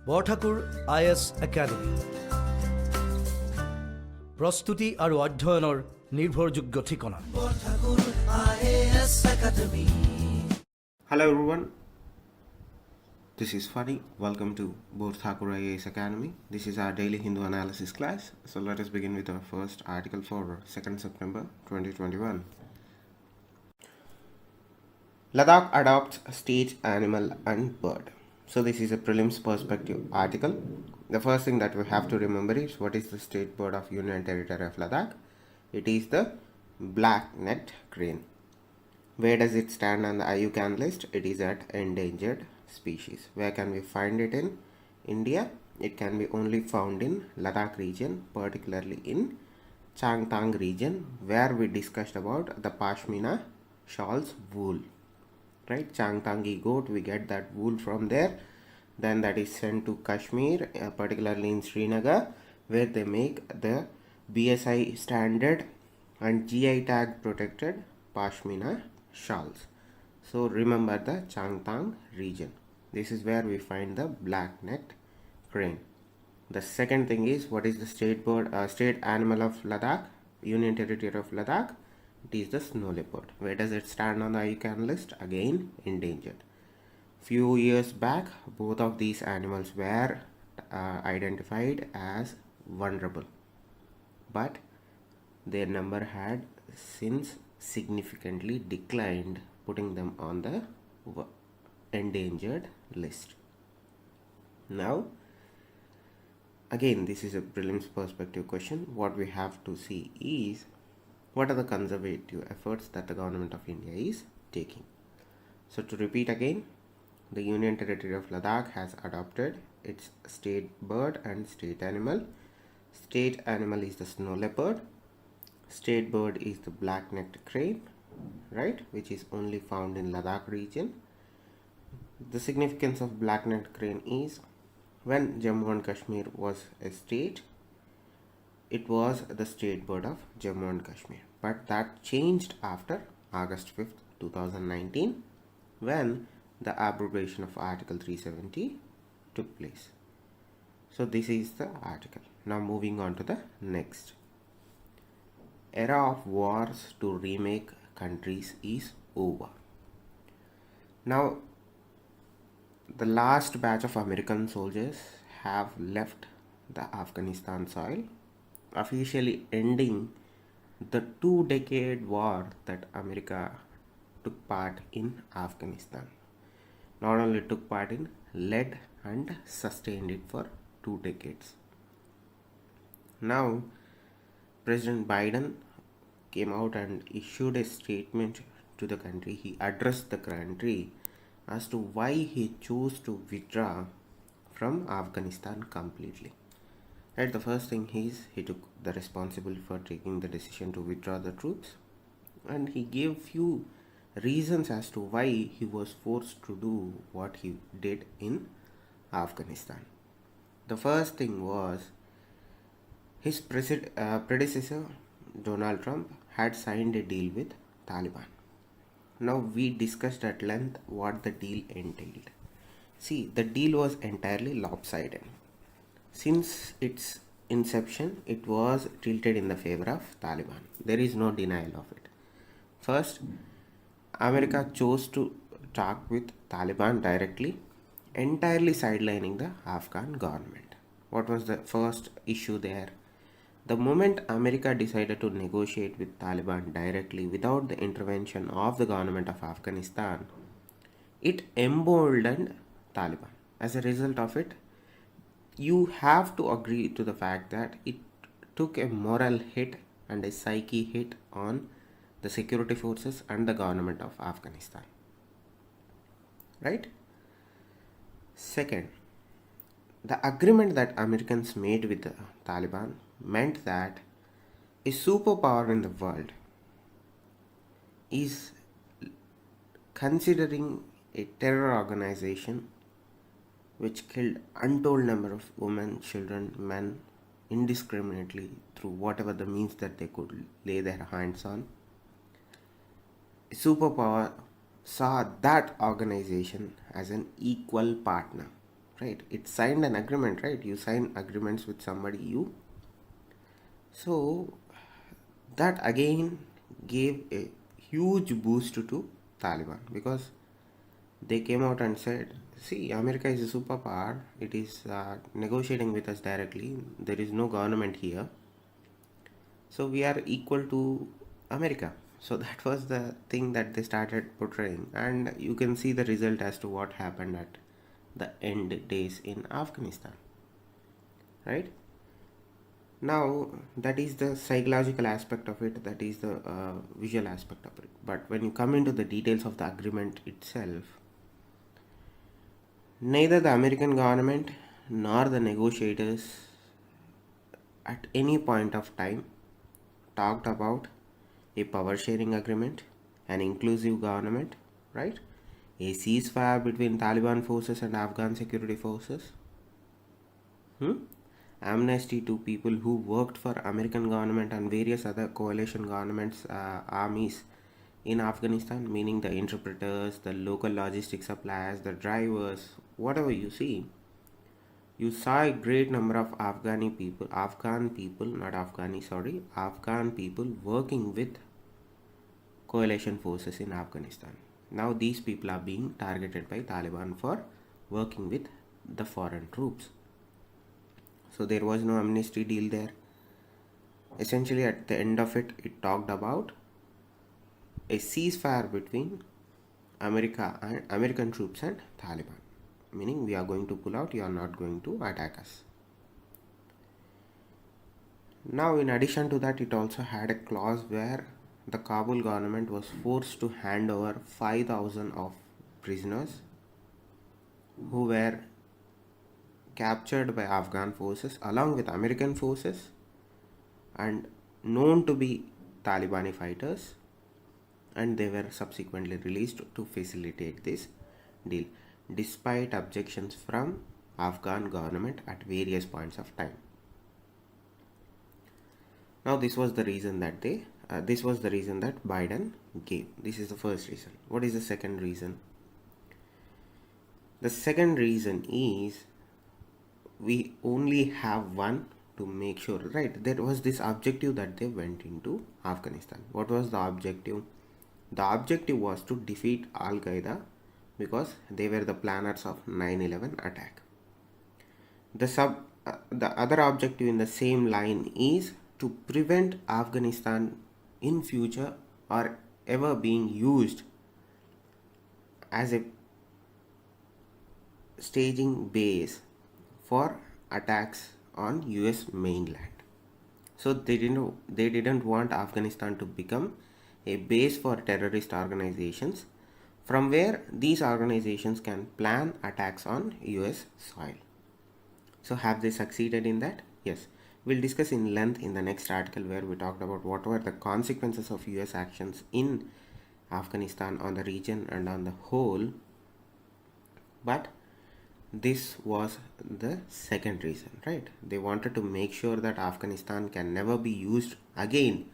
Borthakur IAS Academy প্রস্তুতি আর অধ্যয়নৰ নিৰ্ভৰযোগ্য ঠিকনা Borthakur IAS Academy. Hello everyone, this is Funny. Welcome to Borthakur IAS Academy. This is our daily Hindu analysis class. So let us begin with our first article for 2nd September 2021. Ladakh adopts state animal and bird. So this is a prelims perspective article. The first thing that we have to remember is what is the state bird of Union Territory of Ladakh. It is the black-necked crane. Where does it stand on the IUCAN list? It is at endangered species. Where can we find it in India? It can be only found in Ladakh region, particularly in Changtang region, where we discussed about the Pashmina shawls wool. Right, Changtangi goat, we get that wool from there. Then that is sent to Kashmir, particularly in Srinagar, where they make the BSI standard and GI tag protected Pashmina shawls. So remember the Changtang region. This is where we find the black-necked crane. The second thing is, what is the state animal of Ladakh, Union Territory of Ladakh? It is the snow leopard. Where does it stand on the IUCAN list? Again, endangered. Few years back, both of these animals were identified as vulnerable, but their number had since significantly declined, putting them on the endangered list. Now, again, this is a prelims perspective question. What we have to see is, what are the conservative efforts that the government of India is taking? So to repeat again, the Union Territory of Ladakh has adopted its state bird and state animal. State animal is the snow leopard. State bird is the black-necked crane, right, which is only found in Ladakh region. The significance of black-necked crane is, when Jammu and Kashmir was a state, it was the state bird of Jammu and Kashmir. But that changed after August 5th, 2019, when the abrogation of Article 370 took place. So this is the article. Now moving on to the next. Era of wars to remake countries is over. Now, the last batch of American soldiers have left the Afghanistan soil, officially ending the 2-decade war that America took part in Afghanistan. Not only took part in, led and sustained it for 2 decades. Now, President Biden came out and issued a statement to the country. He addressed the country as to why he chose to withdraw from Afghanistan completely. Right, the first thing is, he took the responsibility for taking the decision to withdraw the troops, and he gave few reasons as to why he was forced to do what he did in Afghanistan. The first thing was, his predecessor Donald Trump had signed a deal with Taliban. Now we discussed at length what the deal entailed. See, the deal was entirely lopsided. Since its inception, it was tilted in the favor of Taliban. There is no denial of it. First, America chose to talk with Taliban directly, entirely sidelining the Afghan government. What was the first issue there? The moment America decided to negotiate with Taliban directly without the intervention of the government of Afghanistan, it emboldened Taliban. As a result of it, you have to agree to the fact that it took a moral hit and a psyche hit on the security forces and the government of Afghanistan. Right? Second, the agreement that Americans made with the Taliban meant that a superpower in the world is considering a terror organization which killed untold number of women, children, men indiscriminately through whatever the means that they could lay their hands on. A superpower saw that organization as an equal partner. right? It signed an agreement, right? You sign agreements with somebody, so that again gave a huge boost to Taliban, because they came out and said, see, America is a superpower, it is negotiating with us directly, there is no government here, so we are equal to America. So that was the thing that they started portraying, and you can see the result as to what happened at the end days in Afghanistan, right? Now that is the psychological aspect of it, that is the visual aspect of it. But when you come into the details of the agreement itself, neither the American government nor the negotiators at any point of time talked about a power sharing agreement, an inclusive government, right? A ceasefire between Taliban forces and Afghan security forces, amnesty to people who worked for American government and various other coalition governments, armies in Afghanistan, meaning the interpreters, the local logistics suppliers, the drivers, whatever you see. You saw a great number of Afghan people working with coalition forces in Afghanistan. Now these people are being targeted by Taliban for working with the foreign troops. So there was no amnesty deal there. Essentially at the end of it, it talked about a ceasefire between American troops and Taliban, meaning we are going to pull out, you are not going to attack us. Now in addition to that, it also had a clause where the Kabul government was forced to hand over 5,000 of prisoners who were captured by Afghan forces along with American forces and known to be Taliban fighters, and they were subsequently released to facilitate this deal despite objections from Afghan government at various points of time. Now this was the reason that Biden gave. This is the first reason. What is the second reason? The second reason is we only have one to make sure, right? There was this objective that they went into Afghanistan. What was the objective? The objective was to defeat Al-Qaeda because they were the planners of 9/11 attack. The other objective in the same line is to prevent Afghanistan in future or ever being used as a staging base for attacks on US mainland. So they didn't want Afghanistan to become a base for terrorist organizations from where these organizations can plan attacks on US soil. So have they succeeded in that? Yes. We'll discuss in length in the next article where we talked about what were the consequences of US actions in Afghanistan on the region and on the whole. But this was the second reason, right? They wanted to make sure that Afghanistan can never be used again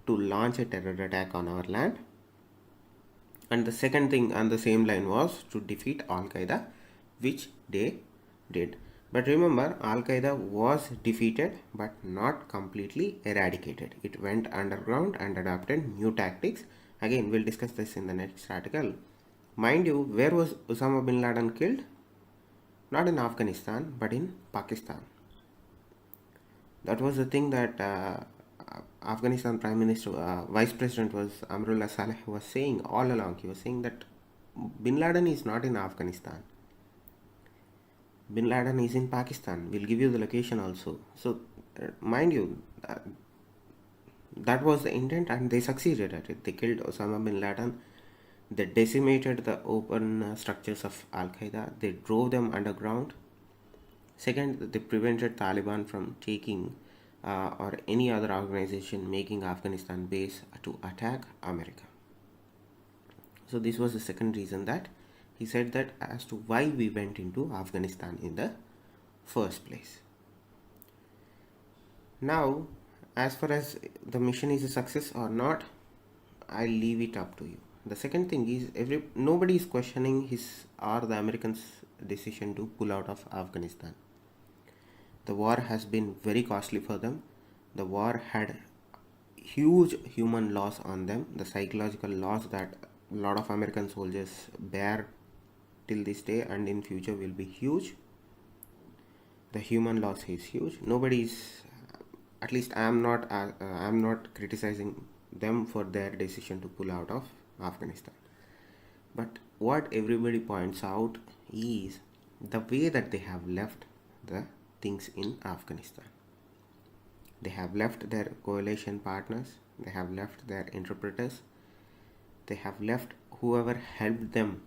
to launch a terror attack on our land. And the second thing on the same line was to defeat Al-Qaeda, which they did. But remember, Al-Qaeda was defeated but not completely eradicated. It went underground and adopted new tactics. Again, we'll discuss this in the next article. Mind you, where was Osama bin Laden killed? Not in Afghanistan, but in Pakistan. That was the thing that Afghanistan Prime Minister, Vice President was Amrullah Saleh was saying all along. He was saying that bin Laden is not in Afghanistan. Bin Laden is in Pakistan. We'll give you the location also. So, mind you, that was the intent and they succeeded at it. They killed Osama bin Laden. They decimated the open structures of Al-Qaeda. They drove them underground. Second, they prevented Taliban from taking or any other organization making Afghanistan base to attack America. So this was the second reason that he said that as to why we went into Afghanistan in the first place. Now, as far as the mission is a success or not, I'll leave it up to you. The second thing is nobody is questioning his or the Americans' decision to pull out of Afghanistan. The war has been very costly for them. The war had huge human loss on them, the psychological loss that a lot of American soldiers bear till this day and in future will be huge. The human loss is huge. Nobody's, at least I'm not criticizing them for their decision to pull out of Afghanistan. But what everybody points out is the way that they have left the things in Afghanistan. They have left their coalition partners, they have left their interpreters, they have left whoever helped them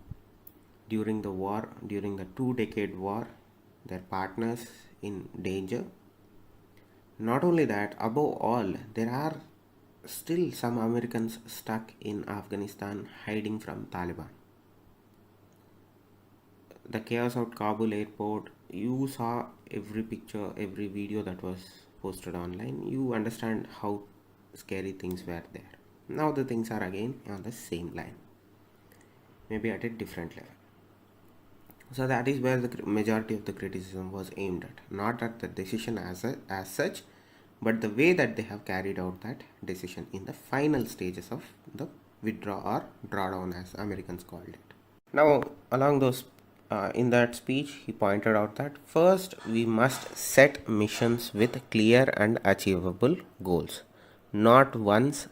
during the war, during the 2-decade war, their partners in danger. Not only that, above all, there are still some Americans stuck in Afghanistan hiding from Taliban. The chaos at Kabul airport, you saw every picture, every video that was posted online. You understand how scary things were there. Now the things are again on the same line, maybe at a different level. So that is where the majority of the criticism was aimed at, not at the decision as such, but the way that they have carried out that decision in the final stages of the withdraw or drawdown, as Americans called it. Now, along those in that speech, he pointed out that first we must set missions with clear and achievable goals, not ones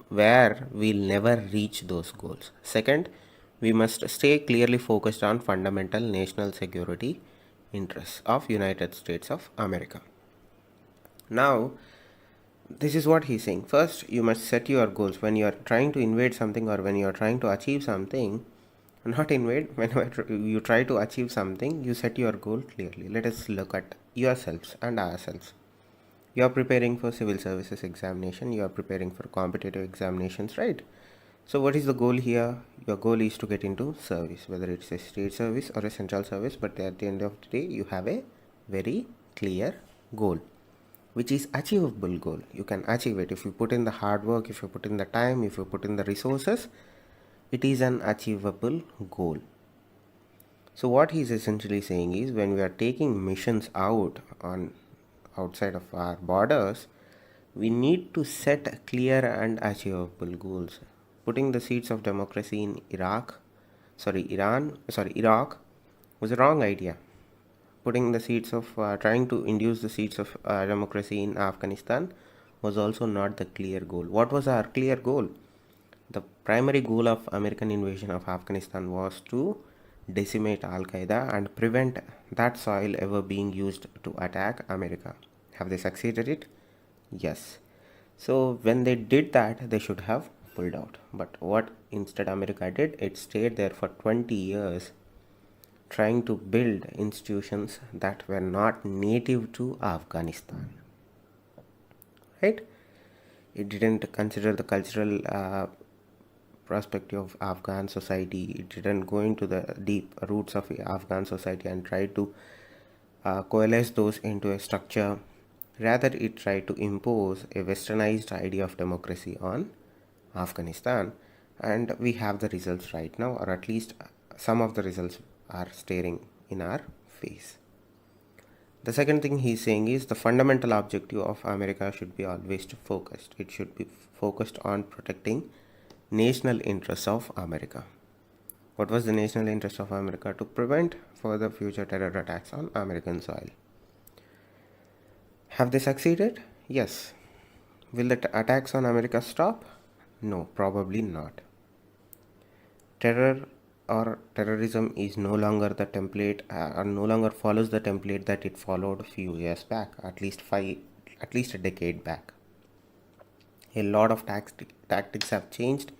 where we'll never reach those goals. Second, we must stay clearly focused on fundamental national security interests of United States of America. Now, this is what he's saying. First, you must set your goals. When you are trying to invade something or when you are trying to achieve something, not invade, whenever you try to achieve something, you set your goal clearly. Let us look at yourselves and ourselves. You are preparing for civil services examination, you are preparing for competitive examinations, right? So what is the goal here? Your goal is to get into service, whether it's a state service or a central service, but at the end of the day, you have a very clear goal, which is achievable goal. You can achieve it if you put in the hard work, if you put in the time, if you put in the resources. It is an achievable goal. So what he's essentially saying is, when we are taking missions outside of our borders, we need to set clear and achievable goals. Putting the seeds of democracy in Iraq was a wrong idea. Putting the seeds of trying to induce the seeds of democracy in Afghanistan was also not the clear goal. What was our clear goal? The primary goal of American invasion of Afghanistan was to decimate Al-Qaeda and prevent that soil ever being used to attack America. Have they succeeded it? Yes. So when they did that, they should have pulled out. But what instead America did, it stayed there for 20 years trying to build institutions that were not native to Afghanistan. Right? It didn't consider the cultural perspective of Afghan society. It didn't go into the deep roots of Afghan society and try to coalesce those into a structure. Rather, it tried to impose a westernized idea of democracy on Afghanistan, and we have the results right now, or at least some of the results are staring in our face. The second thing he's saying is the fundamental objective of America should be always focused. It should be focused on protecting national interests of America. What was the national interest of America? To prevent further future terror attacks on American soil. Have they succeeded? Yes. Will the attacks on America stop? No, probably not. Terror or terrorism is no longer the template or no longer follows the template that it followed a few years back, at least a decade back. A lot of tactics have changed.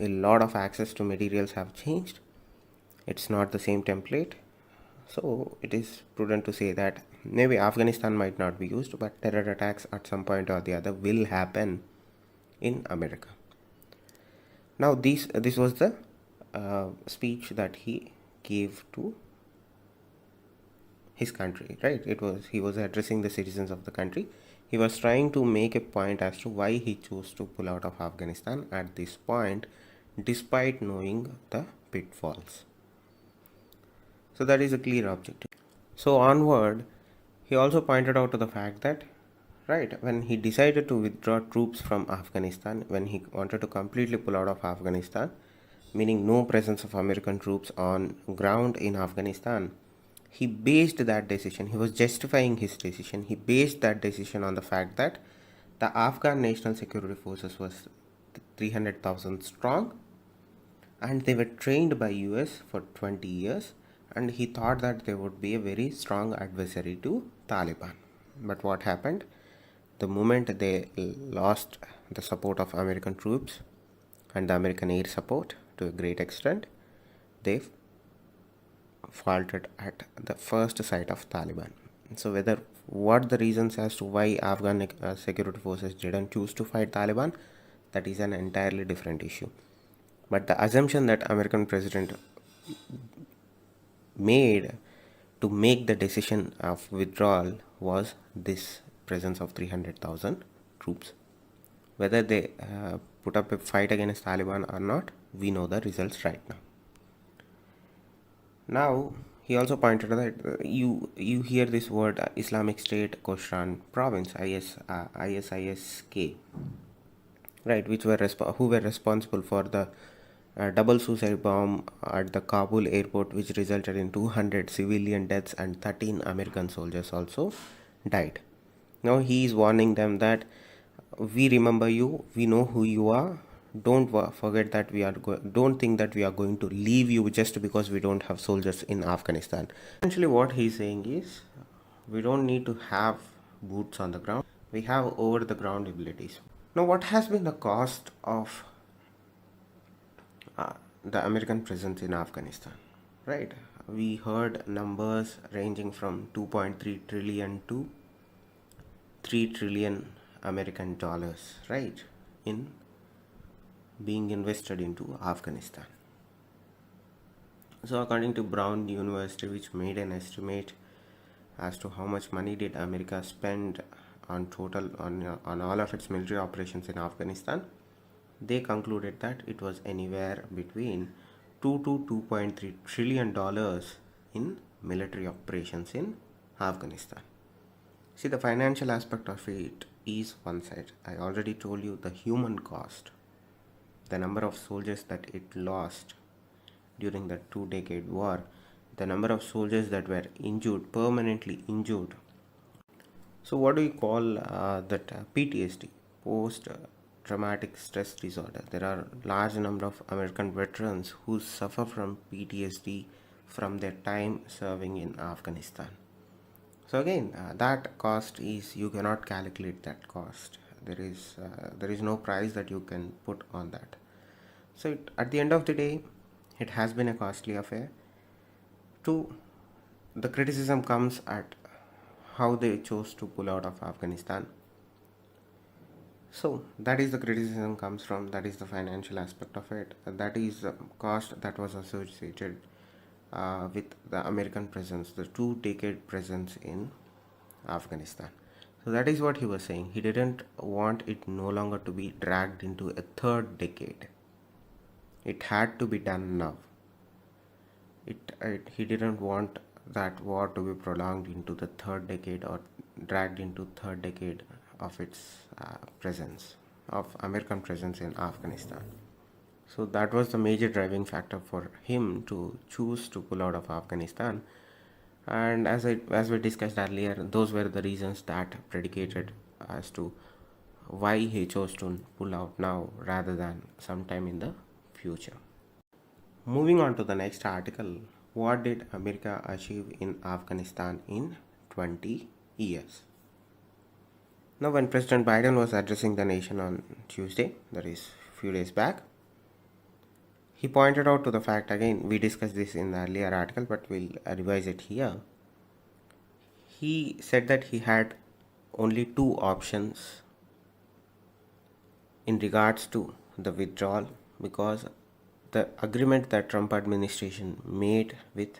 A lot of access to materials have changed. It's not the same template. So it is prudent to say that maybe Afghanistan might not be used, but terror attacks at some point or the other will happen in America. Now this was the speech that he gave to his country, right? He was addressing the citizens of the country. He was trying to make a point as to why he chose to pull out of Afghanistan at this point, despite knowing the pitfalls. So that is a clear objective. So onward, he also pointed out to the fact that, right, when he decided to withdraw troops from Afghanistan, when he wanted to completely pull out of Afghanistan, meaning no presence of American troops on ground in Afghanistan, he based that decision, he was justifying his decision, he based that decision on the fact that the Afghan National Security Forces was 300,000 strong and they were trained by US for 20 years, and he thought that they would be a very strong adversary to Taliban. But what happened? The moment they lost the support of American troops and the American air support to a great extent, they faltered at the first sight of Taliban. So what the reasons as to why Afghan security forces didn't choose to fight Taliban, that is an entirely different issue. But the assumption that American president made to make the decision of withdrawal was this presence of 300,000 troops. Whether they put up a fight against Taliban or not, we know the results right now. Now, he also pointed out that you hear this word Islamic State Khorasan Province, ISISK, right, who were responsible for the double suicide bomb at the Kabul airport, which resulted in 200 civilian deaths and 13 American soldiers also died. Now he is warning them that we remember you, we know who you are. Don't forget that don't think that we are going to leave you just because we don't have soldiers in Afghanistan. Essentially what he is saying is, we don't need to have boots on the ground, we have over the ground abilities. Now what has been the cost of the American presence in Afghanistan, right? We heard numbers ranging from 2.3 trillion to 3 trillion American dollars, right, in being invested into Afghanistan. So according to Brown University, which made an estimate as to how much money did America spend on all of its military operations in Afghanistan, they concluded that it was anywhere between 2 to 2.3 trillion dollars in military operations in Afghanistan. See, the financial aspect of it is one side. I already told you the human cost, the number of soldiers that it lost during the 2-decade war, the number of soldiers that were injured, permanently injured. So what do we call that PTSD, post-traumatic stress disorder? There are large number of American veterans who suffer from PTSD from their time serving in Afghanistan. So again, that cost is, you cannot calculate that cost. There is no price that you can put on that. So at the end of the day, it has been a costly affair. The criticism comes at how they chose to pull out of Afghanistan. So that is the criticism comes from, that is the financial aspect of it. That is the cost that was associated with the American presence, the 2-decade presence in Afghanistan. So that is what he was saying. He didn't want it no longer to be dragged into a 3rd decade. It had to be done now. He didn't want that war to be prolonged into the 3rd decade or dragged into 3rd decade of its presence, of American presence in Afghanistan. So that was the major driving factor for him to choose to pull out of Afghanistan. And as we discussed earlier, those were the reasons that predicated as to why he chose to pull out now rather than sometime in the future. Moving on to the next article, what did America achieve in Afghanistan in 20 years? Now, when President Biden was addressing the nation on Tuesday, that is a few days back, he pointed out to the fact, again, we discussed this in the earlier article, but we'll revise it here. He said that he had only 2 options in regards to the withdrawal, because the agreement that Trump administration made with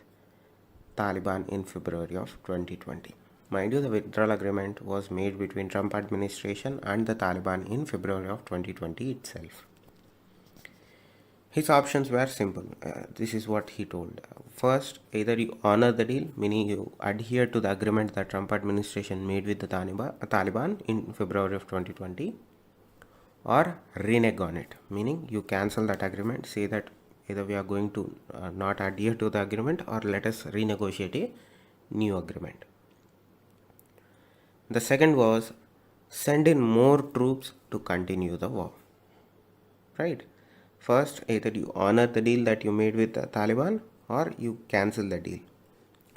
Taliban in February of 2020. Mind you, the withdrawal agreement was made between Trump administration and the Taliban in February of 2020 itself. His options were simple. This is what he told. First, either you honor the deal, meaning you adhere to the agreement that Trump administration made with the Taliban in February of 2020, or renege on it, meaning you cancel that agreement, say that either we are going to not adhere to the agreement or let us renegotiate a new agreement. The second was send in more troops to continue the war. Right? First, either you honor the deal that you made with the Taliban or you cancel the deal.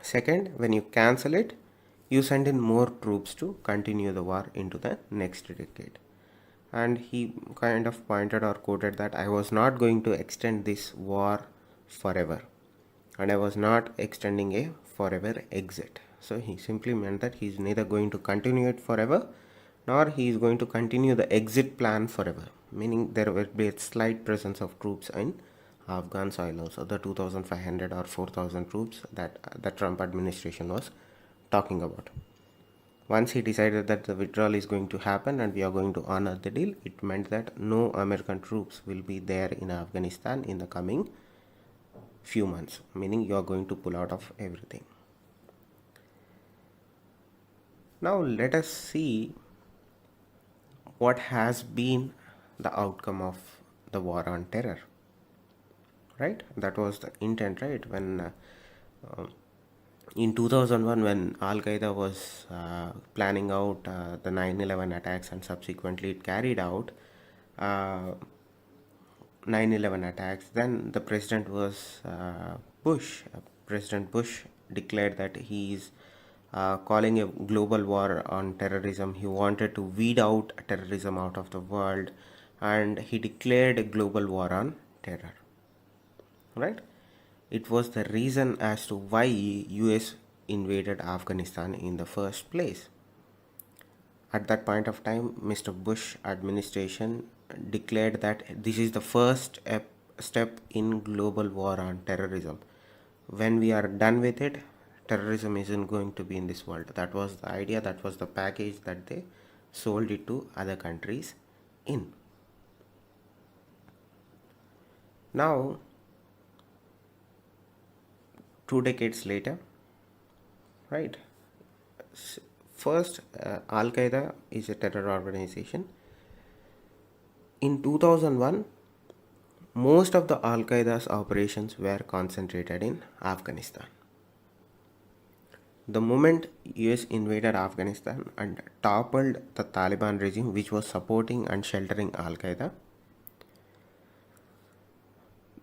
Second, when you cancel it, you send in more troops to continue the war into the next decade. And he kind of pointed or quoted that I was not going to extend this war forever, and I was not extending a forever exit. So he simply meant that he is neither going to continue it forever nor he is going to continue the exit plan forever, meaning there will be a slight presence of troops in Afghan soil also, the 2,500 or 4,000 troops that the Trump administration was talking about. Once he decided that the withdrawal is going to happen and we are going to honor the deal, it meant that no American troops will be there in Afghanistan in the coming few months, meaning you are going to pull out of everything. Now let us see what has been the outcome of the war on terror. Right? That was the intent, right? When in 2001, when Al-Qaeda was planning out the 9/11 attacks and subsequently it carried out 9/11 attacks, then the president was Bush. President Bush declared that he is calling a global war on terrorism. He wanted to weed out terrorism out of the world, and he declared a global war on terror. Right? It was the reason as to why US invaded Afghanistan in the first place. At that point of time, Mr. Bush administration declared that this is the first step in global war on terrorism. When we are done with it, terrorism isn't going to be in this world. That was the idea, that was the package that they sold it to other countries in. Now, 2 decades later, right? First, Al-Qaeda is a terror organization. In 2001, most of the Al-Qaeda's operations were concentrated in Afghanistan. The moment US invaded Afghanistan and toppled the Taliban regime, which was supporting and sheltering Al-Qaeda,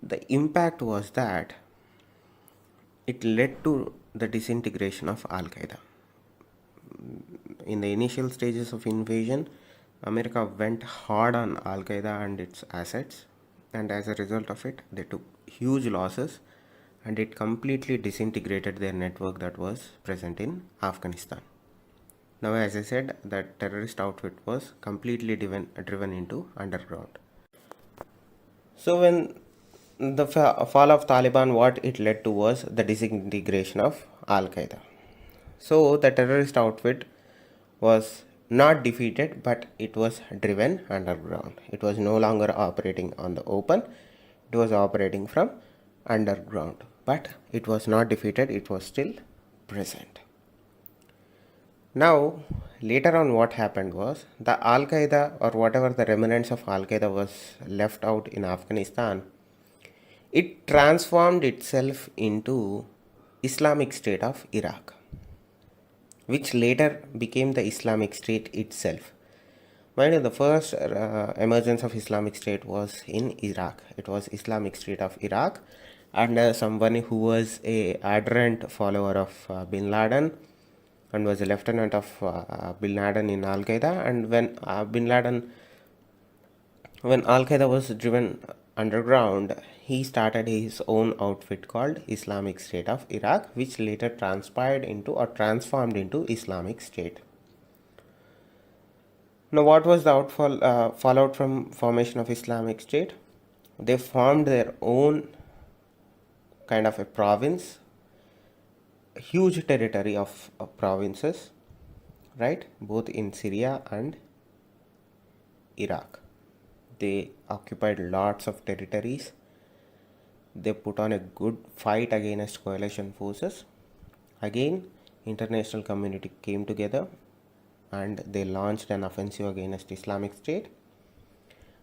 the impact was that it led to the disintegration of Al-Qaeda. In the initial stages of invasion, America went hard on Al-Qaeda and its assets, and as a result of it, they took huge losses and it completely disintegrated their network that was present in Afghanistan. Now, as I said, that terrorist outfit was completely driven into underground. So when the fall of Taliban, what it led to was the disintegration of Al-Qaeda. So the terrorist outfit was not defeated, but it was driven underground. It was no longer operating on the open, it was operating from underground. But it was not defeated, it was still present. Now, later on what happened was, the Al-Qaeda or whatever the remnants of Al-Qaeda was left out in Afghanistan, it transformed itself into Islamic State of Iraq, which later became the Islamic State itself. Mind you, the first emergence of Islamic State was in Iraq. It was Islamic State of Iraq, and someone who was a ardent follower of Bin Laden and was a lieutenant of Bin Laden in Al-Qaeda. And when Al-Qaeda was driven underground, he started his own outfit called Islamic State of Iraq, which later transformed into Islamic State. Now, what was the fallout from formation of Islamic State? They formed their own kind of a province, a huge territory of provinces, right? Both in Syria and Iraq. They occupied lots of territories they put on a good fight against coalition forces. Again, international community came together and they launched an offensive against Islamic State,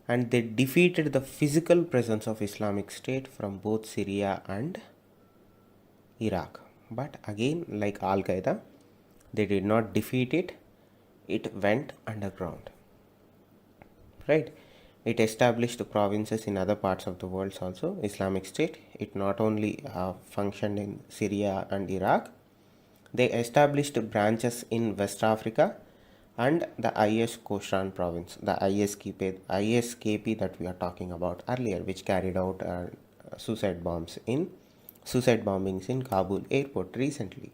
and they defeated the physical presence of Islamic State from both Syria and Iraq. But again, like Al-Qaeda, they did not defeat it, it went underground. Right? It established provinces in other parts of the world also. Islamic State, it not only functioned in Syria and Iraq, they established branches in West Africa and the IS Khorasan province, the ISKP that we are talking about earlier, which carried out suicide bombings in Kabul airport recently.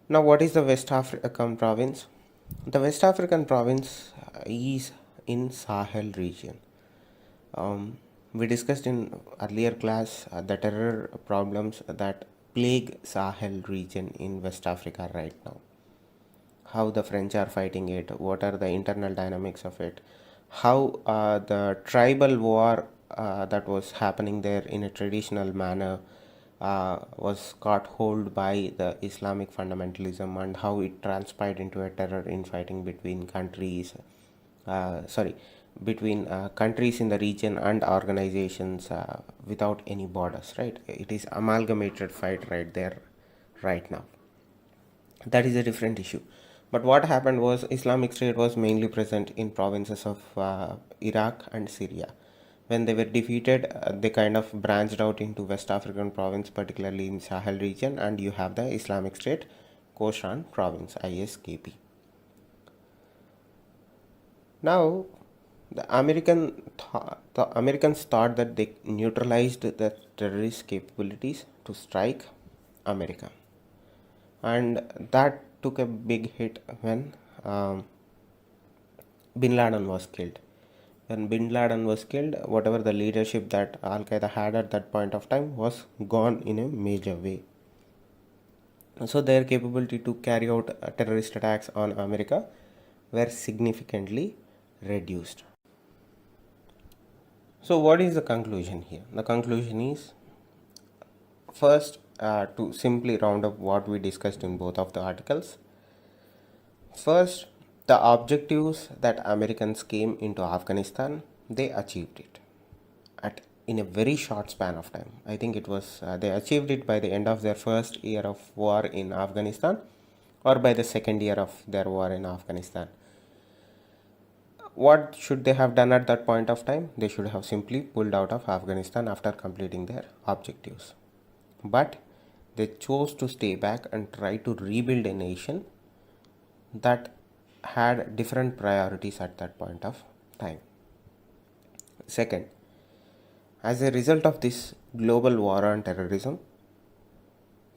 Now, what is the West African province? The West African province is in Sahel region. We discussed in earlier class the terror problems that plague Sahel region in West Africa right now. How the French are fighting it, what are the internal dynamics of it, how the tribal war that was happening there in a traditional manner was caught hold by the Islamic fundamentalism, and how it transpired into a terror infighting between countries, countries in the region and organizations without any borders, right? It is amalgamated fight right there, right now. That is a different issue. But what happened was Islamic State was mainly present in provinces of Iraq and Syria. When they were defeated, they kind of branched out into West African province, particularly in Sahel region, and you have the Islamic State Khorasan province, ISKP. Now, the Americans thought that they neutralized the terrorist capabilities to strike America, and that took a big hit when Bin Laden was killed. When Bin Laden was killed, whatever the leadership that Al-Qaeda had at that point of time was gone in a major way. So their capability to carry out terrorist attacks on America were significantly reduced. So what is the conclusion here? The conclusion is, first, to simply round up what we discussed in both of the articles. First, the objectives that Americans came into Afghanistan, they achieved it in a very short span of time. I think it was they achieved it by the end of their first year of war in Afghanistan, or by the second year of their war in Afghanistan. What should they have done at that point of time? They should have simply pulled out of Afghanistan after completing their objectives. But they chose to stay back and try to rebuild a nation that had different priorities at that point of time. Second, as a result of this global war on terrorism,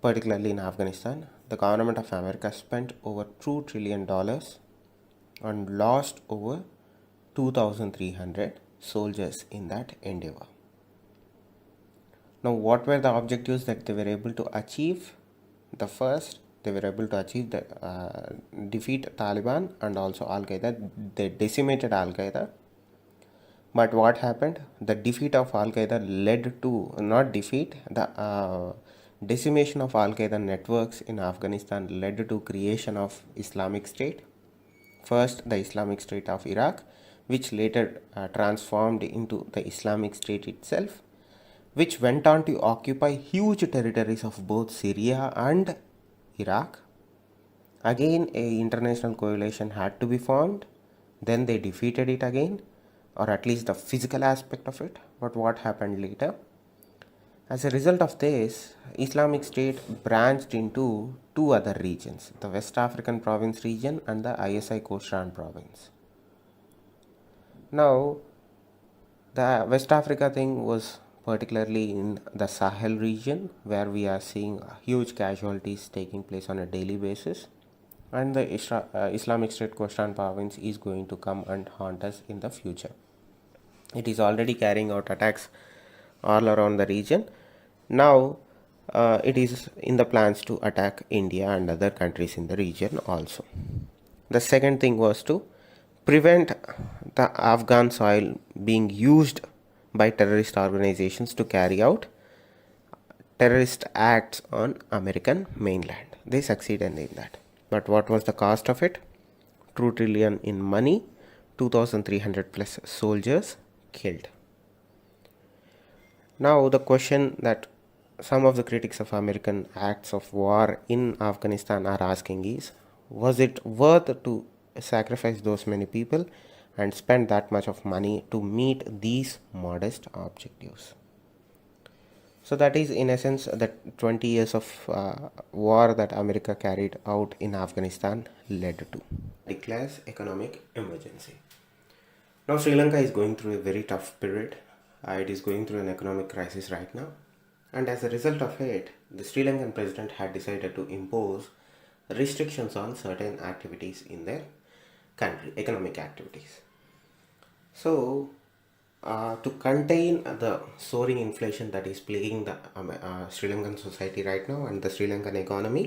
particularly in Afghanistan, the government of America spent over $2 trillion and lost over 2,300 soldiers in that endeavor. Now, what were the objectives that they were able to achieve? The first, they were able to achieve the defeat Taliban and also Al-Qaeda. They decimated Al-Qaeda. But what happened? The defeat of Al-Qaeda led to, not defeat, the decimation of Al-Qaeda networks in Afghanistan led to creation of Islamic State. First, the Islamic State of Iraq, which later transformed into the Islamic State itself, which went on to occupy huge territories of both Syria and Iraq. Again, an international coalition had to be formed. Then they defeated it again, or at least the physical aspect of it. But what happened later? As a result of this, Islamic State branched into two other regions, the West African province region and the ISI Khorasan province. Now, the West Africa thing was particularly in the Sahel region, where we are seeing huge casualties taking place on a daily basis, and the Islamic State Khorasan province is going to come and haunt us in the future. It is already carrying out attacks all around the region. Now, it is in the plans to attack India and other countries in the region also. The second thing was to prevent the Afghan soil being used by terrorist organizations to carry out terrorist acts on American mainland. They succeeded in that. But what was the cost of it? 2 trillion in money, 2,300 plus soldiers killed. Now the question that some of the critics of American acts of war in Afghanistan are asking is, was it worth to sacrifice those many people and spend that much of money to meet these modest objectives? So that is in essence that 20 years of war that America carried out in Afghanistan led to. Declares economic emergency. Now Sri Lanka is going through a very tough period. It is going through an economic crisis right now. And as a result of it, the Sri Lankan president had decided to impose restrictions on certain activities in their country, economic activities. So, to contain the soaring inflation that is plaguing the Sri Lankan society right now and the Sri Lankan economy,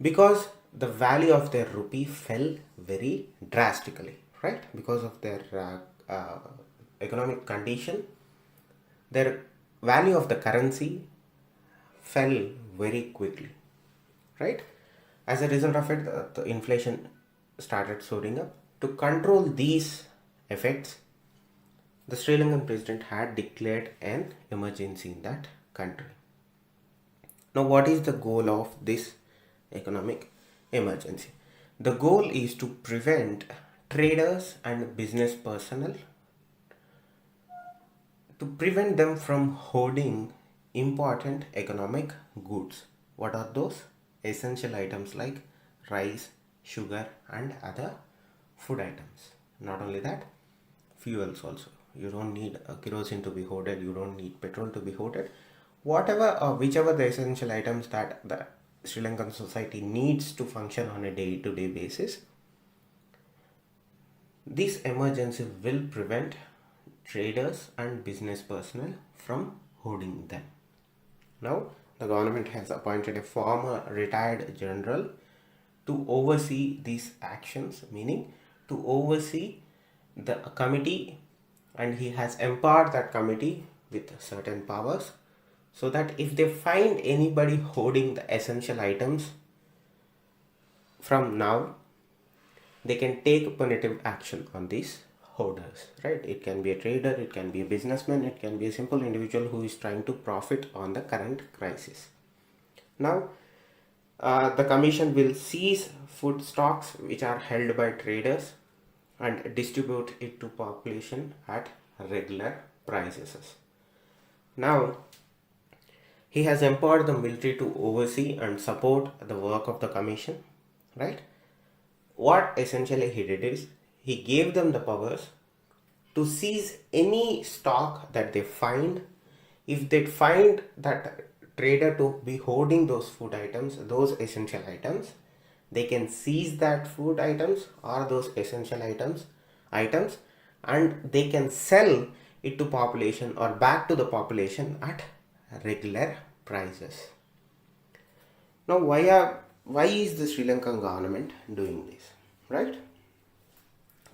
because the value of their rupee fell very drastically, right? Because of their economic condition, their value of the currency fell very quickly, right? As a result of it, the inflation started soaring up. To control these effects, the Sri Lankan president had declared an emergency in that country. Now, what is the goal of this economic emergency? The goal is to prevent traders and business personnel, to prevent them from hoarding important economic goods. What are those? Essential items like rice, sugar and other food items. Not only that, fuels also. You don't need kerosene to be hoarded, you don't need petrol to be hoarded. Whatever or whichever the essential items that the Sri Lankan society needs to function on a day-to-day basis, this emergency will prevent traders and business personnel from hoarding them. Now, the government has appointed a former retired general to oversee these actions, meaning to oversee the committee, and he has empowered that committee with certain powers so that if they find anybody hoarding the essential items from now, they can take punitive action on these hoarders, right? It can be a trader, it can be a businessman, it can be a simple individual who is trying to profit on the current crisis. Now, the commission will seize food stocks which are held by traders and distribute it to population at regular prices. Now, he has empowered the military to oversee and support the work of the commission, right? What essentially he did is, he gave them the powers to seize any stock that they find. If they find that trader to be hoarding those food items, those essential items, they can seize that food items or those essential items and they can sell it to population or back to the population at regular prices. Now, why is the Sri Lankan government doing this, right?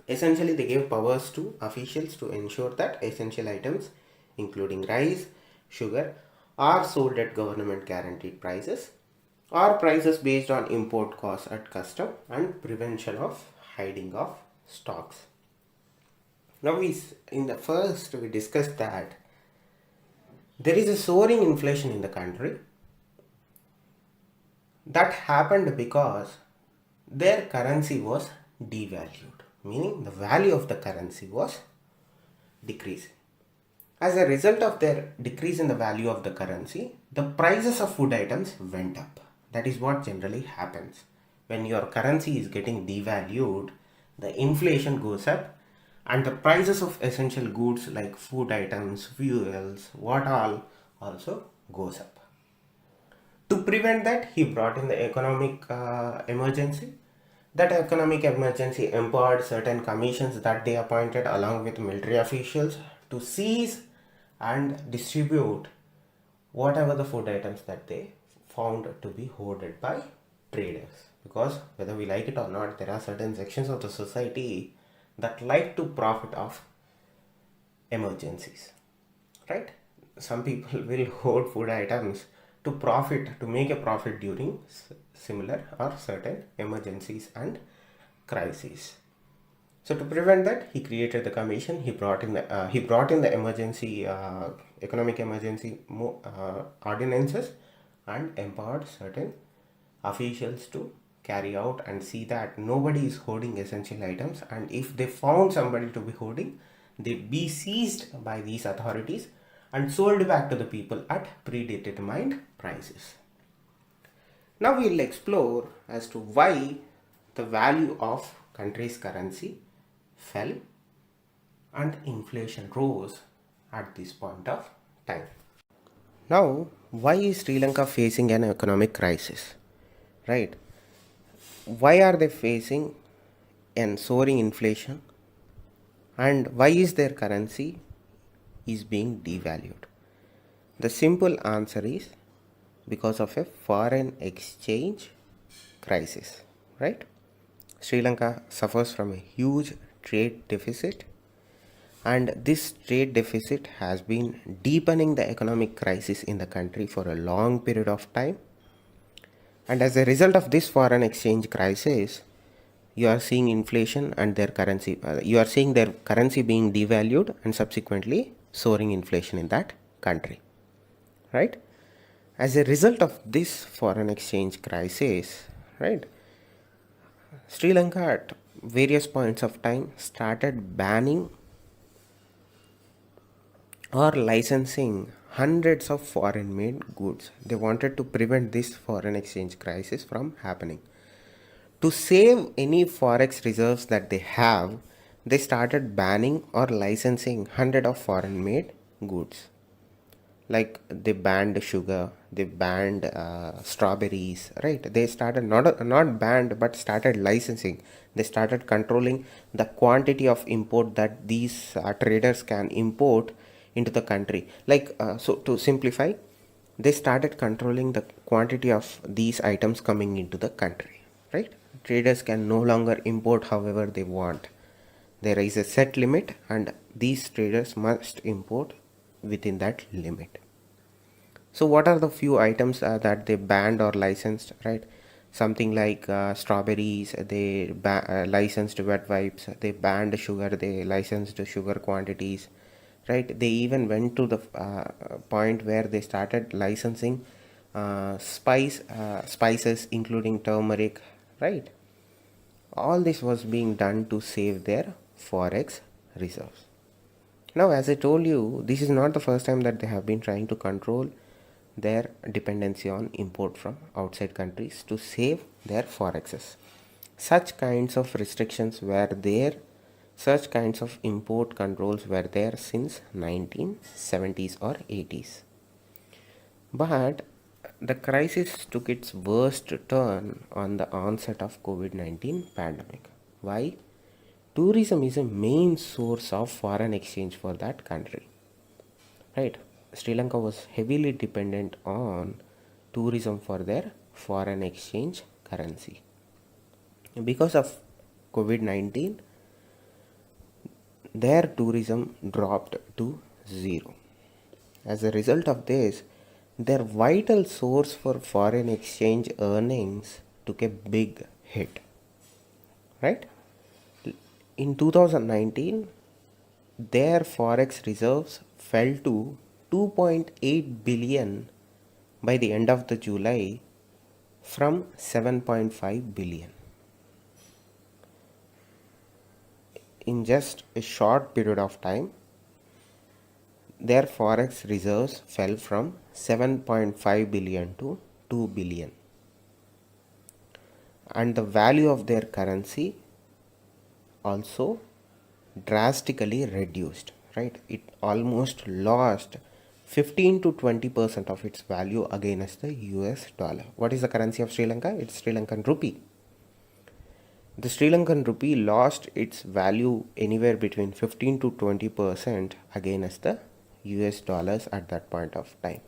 Essentially, they gave powers to officials to ensure that essential items, including rice, sugar, are sold at government guaranteed prices or prices based on import costs at custom and prevention of hiding of stocks. Now, we discussed that there is a soaring inflation in the country. That happened because their currency was devalued, meaning the value of the currency was decreasing. As a result of their decrease in the value of the currency, the prices of food items went up. That is what generally happens. When your currency is getting devalued, the inflation goes up and the prices of essential goods like food items, fuels, what all also goes up. To prevent that, he brought in the economic emergency. That economic emergency empowered certain commissions that they appointed along with military officials to seize and distribute whatever the food items that they found to be hoarded by traders. Because whether we like it or not, there are certain sections of the society that like to profit of emergencies. right? Some people will hoard food items to make a profit during similar or certain emergencies and crises. So to prevent that, he created the commission. He brought in the emergency economic emergency ordinances and empowered certain officials to carry out and see that nobody is hoarding essential items, and if they found somebody to be hoarding, they be seized by these authorities and sold back to the people at predetermined prices. Now we will explore as to why the value of country's currency fell and inflation rose at this point of time. Now, why is Sri Lanka facing an economic crisis? Right? Why are they facing an soaring inflation? And why is their currency is being devalued? The simple answer is because of a foreign exchange crisis, right? Sri Lanka suffers from a huge trade deficit, and this trade deficit has been deepening the economic crisis in the country for a long period of time. And as a result of this foreign exchange crisis, you are seeing inflation and their currency, you are seeing their currency being devalued and subsequently soaring inflation in that country, right? As a result of this foreign exchange crisis, right, Sri Lanka at various points of time started banning or licensing hundreds of foreign made goods. They wanted to prevent this foreign exchange crisis from happening. To save any forex reserves that they have, they started banning or licensing hundred of foreign made goods. Like they banned sugar, they banned strawberries, right? They started not banned but started licensing. They started controlling the quantity of import that these traders can import into the country. So to simplify, they started controlling the quantity of these items coming into the country, right? Traders can no longer import however they want. There is a set limit and these traders must import within that limit. So what are the few items that they banned or licensed, right? Something like strawberries, they licensed wet wipes, they banned sugar, they licensed sugar quantities, right? They even went to the point where they started licensing spices including turmeric, right? All this was being done to save their forex reserves. Now, as I told you, this is not the first time that they have been trying to control their dependency on import from outside countries to save their forexes. Such kinds of restrictions were there, such kinds of import controls were there since 1970s or 80s. But the crisis took its worst turn on the onset of COVID-19 pandemic. Why? Tourism is a main source of foreign exchange for that country, right? Sri Lanka was heavily dependent on tourism for their foreign exchange currency. Because of COVID-19, their tourism dropped to zero. As a result of this, their vital source for foreign exchange earnings took a big hit, right? In 2019, their forex reserves fell to 2.8 billion by the end of the July from 7.5 billion. In just a short period of time, their forex reserves fell from 7.5 billion to 2 billion. And the value of their currency also drastically reduced, right? It almost lost 15 to 20% of its value against the US dollar. What is the currency of Sri Lanka? It's Sri Lankan rupee. The Sri Lankan rupee lost its value anywhere between 15 to 20% against the US dollars at that point of time.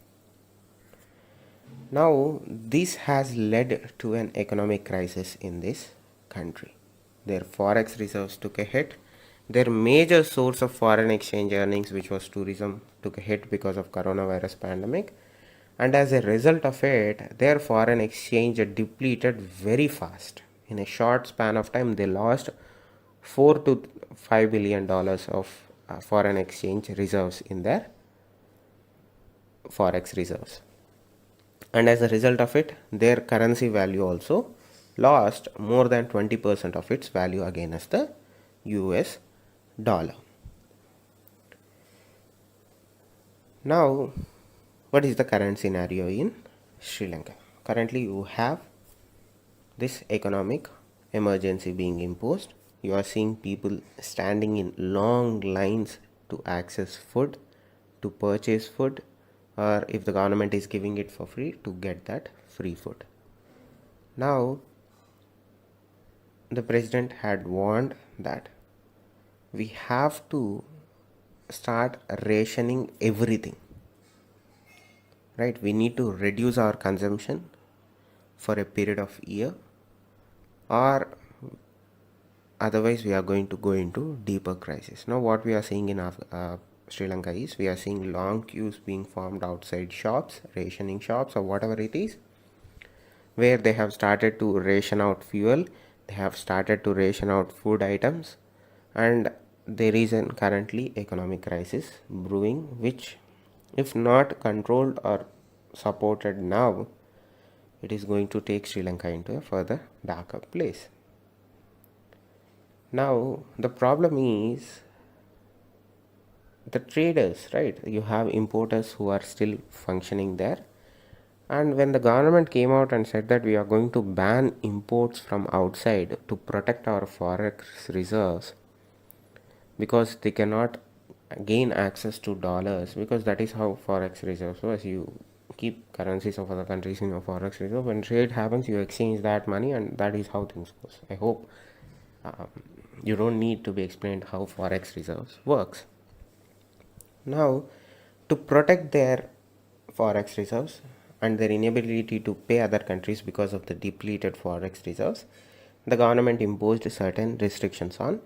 Now, this has led to an economic crisis in this country. Their forex reserves took a hit, Their major source of foreign exchange earnings, which was tourism, took a hit because of coronavirus pandemic, and as a result of it, their foreign exchange depleted very fast. In a short span of time, they lost $4 to $5 billion of foreign exchange reserves in their forex reserves, and as a result of it, their currency value also lost more than 20% of its value against the US dollar. Now, what is the current scenario in Sri Lanka? Currently, you have this economic emergency being imposed. You are seeing people standing in long lines to access food, to purchase food, or if the government is giving it for free, to get that free food. Now, the president had warned that we have to start rationing everything, right? We need to reduce our consumption for a period of year, or otherwise we are going to go into deeper crisis. Now what we are seeing in Sri Lanka is we are seeing long queues being formed outside shops, rationing shops or whatever it is, where they have started to ration out fuel, they have started to ration out food items, and there is an currently economic crisis brewing, which if not controlled or supported now, it is going to take Sri Lanka into a further darker place. Now the problem is the traders, right? You have importers who are still functioning there, and when the government came out and said that we are going to ban imports from outside to protect our forex reserves, because they cannot gain access to dollars, because that is how forex reserves was. You keep currencies of other countries in your forex reserve. When trade happens, you exchange that money, and that is how things goes. I hope you don't need to be explained how forex reserves works. Now, to protect their forex reserves and their inability to pay other countries because of the depleted forex reserves, the government imposed certain restrictions on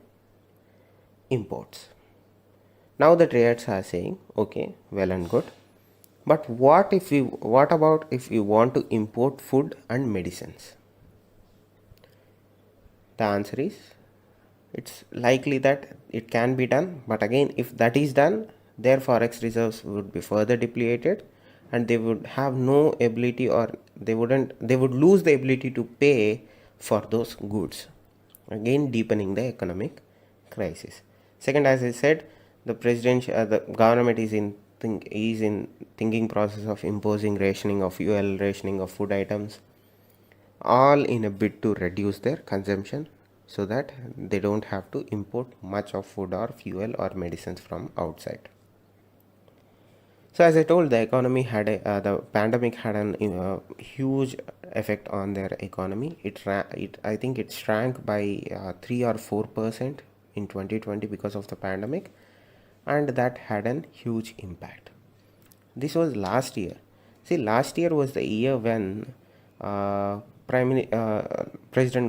imports. Now the traders are saying, okay, well and good, but what about if we want to import food and medicines? The answer is, it's likely that it can be done, but again, if that is done, their forex reserves would be further depleted, and they would have no ability, or they would lose the ability to pay for those goods, again deepening the economic crisis. Second, as I said, the government is in thinking process of imposing rationing of fuel, rationing of food items, all in a bid to reduce their consumption, so that they don't have to import much of food or fuel or medicines from outside. So as I told, the pandemic had a huge effect on their economy. I think it shrank by 3 or 4% in 2020 because of the pandemic, and that had a huge impact. This was last year. See, last year was the year when President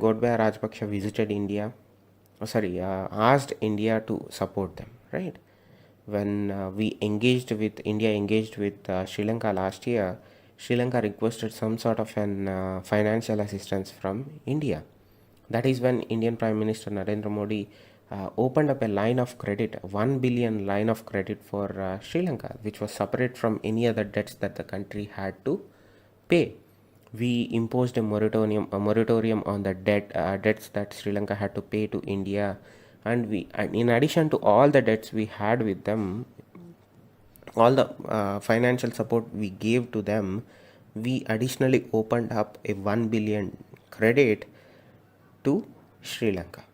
Gotabaya Rajapaksa visited India. Asked India to support them, right? When India engaged with Sri Lanka last year, Sri Lanka requested some sort of an financial assistance from India. That is when Indian Prime Minister Narendra Modi opened up a line of credit, 1 billion line of credit for Sri Lanka, which was separate from any other debts that the country had to pay. We imposed a moratorium on the debts that Sri Lanka had to pay to India, and in addition to all the debts we had with them, all the financial support we gave to them, we additionally opened up a 1 billion credit to Sri Lanka,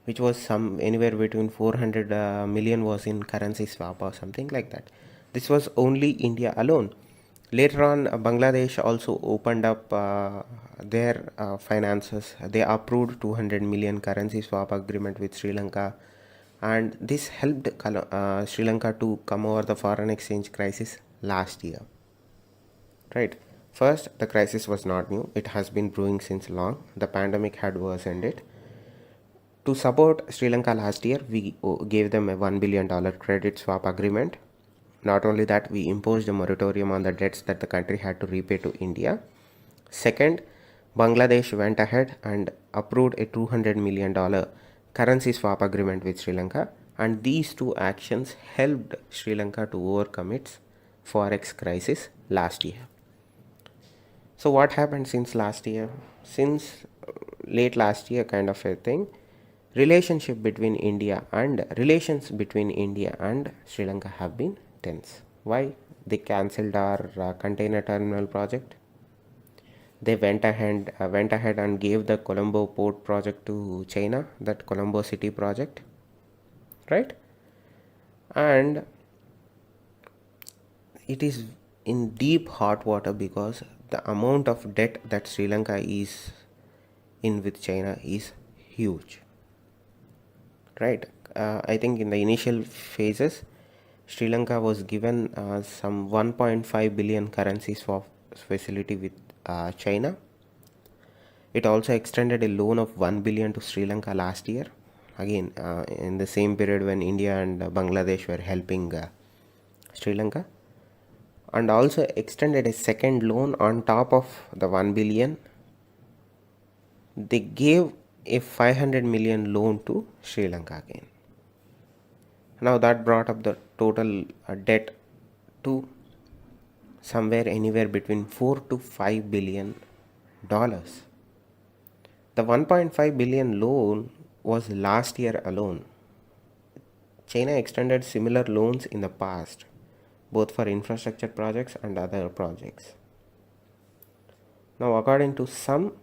which was anywhere between 400 million was in currency swap or something like that. This was only India alone. Later on, Bangladesh also opened up their finances. They approved 200 million currency swap agreement with Sri Lanka, and this helped Sri Lanka to come over the foreign exchange crisis last year. Right. First, the crisis was not new. It has been brewing since long. The pandemic had worsened it. To support Sri Lanka last year, we gave them a $1 billion credit swap agreement. Not only that, we imposed a moratorium on the debts that the country had to repay to India. Second, Bangladesh went ahead and approved a $200 million currency swap agreement with Sri Lanka, and these two actions helped Sri Lanka to overcome its forex crisis last year. So what happened since last year? Since late last year kind of a thing, relations between India and Sri Lanka have been tense. Why? They cancelled our container terminal project. They went ahead and gave the Colombo port project to China, that Colombo city project, right? And it is in deep hot water because the amount of debt that Sri Lanka is in with China is huge, right? I think in the initial phases, Sri Lanka was given some 1.5 billion currency swap facility with China. It also extended a loan of 1 billion to Sri Lanka last year, again in the same period when India and Bangladesh were helping Sri Lanka, and also extended a second loan on top of the 1 billion. They gave a 500 million loan to Sri Lanka again. Now that brought up the total debt to somewhere anywhere between 4 to 5 billion dollars. The 1.5 billion loan was last year alone. China extended similar loans in the past, both for infrastructure projects and other projects. Now, according to some,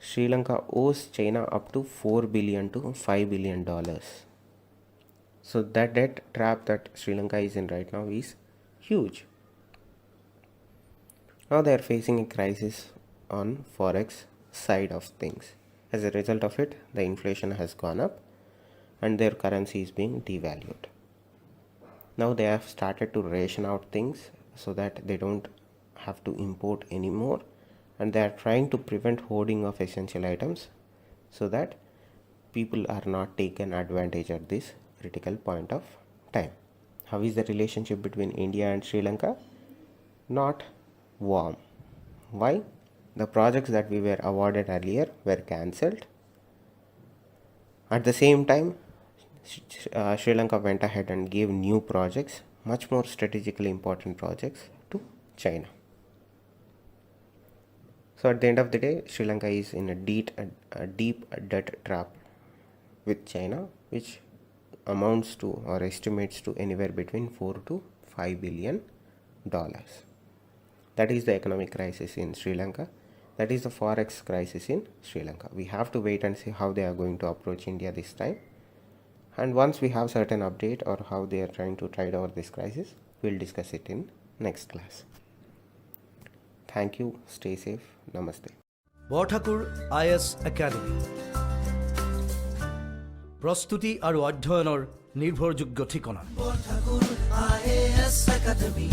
Sri Lanka owes China up to 4 billion to 5 billion dollars. So that debt trap that Sri Lanka is in right now is huge. Now they are facing a crisis on forex side of things. As a result of it, the inflation has gone up and their currency is being devalued. Now they have started to ration out things so that they don't have to import anymore, and they are trying to prevent hoarding of essential items so that people are not taken advantage at this critical point of time. How is the relationship between India and Sri Lanka? Not warm. Why? The projects that we were awarded earlier were cancelled. At the same time, Sri Lanka went ahead and gave new projects, much more strategically important projects, to China. So at the end of the day, Sri Lanka is in a deep debt trap with China, which amounts to or estimates to anywhere between 4 to 5 billion dollars. That is the economic crisis in Sri Lanka. That is the forex crisis in Sri Lanka. We have to wait and see how they are going to approach India this time. And once we have certain update or how they are trying to tide over this crisis, we'll discuss it in next class. Thank you. Stay safe. Namaste. Borthakur IAS Academy. প্রস্তুতি আৰু অধ্যয়নৰ নিৰ্ভৰযোগ্য ঠিকনা। Borthakur IAS Academy.